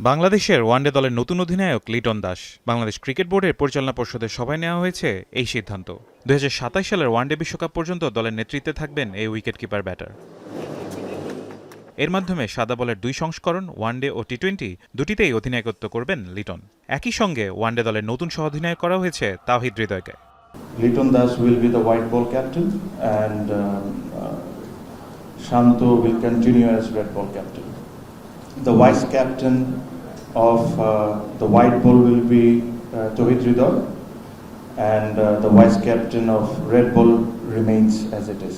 বাংলাদেশের ওয়ানডে দলের নতুন অধিনায়ক লিটন দাস। বাংলাদেশ ক্রিকেট বোর্ডের পরিচালনা পর্ষদের সভায় নেওয়া হয়েছে এই সিদ্ধান্ত। ২০২৭ সালের ওয়ানডে বিশ্বকাপ পর্যন্ত দলের নেতৃত্বে থাকবেন এই উইকেটকিপার ব্যাটার। এর মাধ্যমে সাদা বলের ২ সংস্করণ ওয়ানডে ও টি-20 দুটিতেই অধিনায়কত্ব করবেন লিটন। একই সঙ্গে ওয়ানডে দলের নতুন সহ অধিনায়ক করা হয়েছে তাওহিদ হৃদয়কে। Liton Das will be the white ball captain and Shanto will continue as red ball captain. The vice captain of the white ball will be Tauhid Hridoy and the vice captain of red ball remains as it is.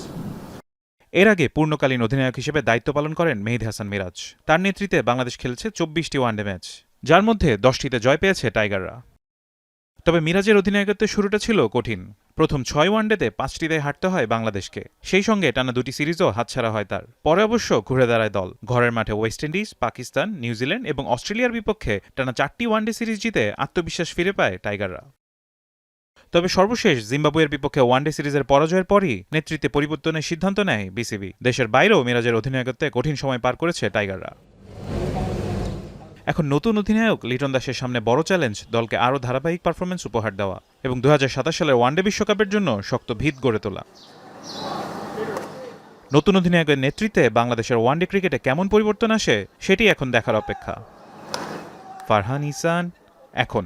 এর আগে পূর্ণকালীন অধিনায়ক হিসেবে দায়িত্ব পালন করেন মেহেদী হাসান মিরাজ। তার নেতৃত্বে বাংলাদেশ খেলেছে ২৪টি ওয়ানডে ম্যাচ, যার মধ্যে 10টিতে জয় পেয়েছে টাইগাররা। তবে মিরাজের অধিনায়কত্বের শুরুটা ছিল কঠিন। প্রথম ৬ ওয়ানডেতে ৫টিতে হারতে হয় বাংলাদেশকে, সেই সঙ্গে টানা ২টি সিরিজও হাতছাড়া হয় তার। পরে অবশ্য ঘুরে দাঁড়ায় দল। ঘরের মাঠে ওয়েস্ট ইন্ডিজ, পাকিস্তান, নিউজিল্যান্ড এবং অস্ট্রেলিয়ার বিপক্ষে টানা ৪টি ওয়ানডে সিরিজ জিতে আত্মবিশ্বাস ফিরে পায় টাইগাররা। তবে সর্বশেষ জিম্বাবুয়ের বিপক্ষে ওয়ানডে সিরিজের পরাজয়ের পরই নেতৃত্বে পরিবর্তনের সিদ্ধান্ত নেয় বিসিবি। দেশের বাইরেও মিরাজের অধিনায়কত্বে কঠিন সময় পার করেছে টাইগাররা। এখন নতুন অধিনায়ক লিটন দাসের সামনে বড় চ্যালেঞ্জ দলকে আরও ধারাবাহিক পারফরমেন্স উপহার দেওয়া এবং ২০২৭ সালের ওয়ানডে বিশ্বকাপের জন্য শক্ত ভিত গড়ে তোলা। নতুন অধিনায়কের নেতৃত্বে বাংলাদেশের ওয়ানডে ক্রিকেটে কেমন পরিবর্তন আসে সেটি এখন দেখার অপেক্ষা। ফারহান ইহসান, এখন।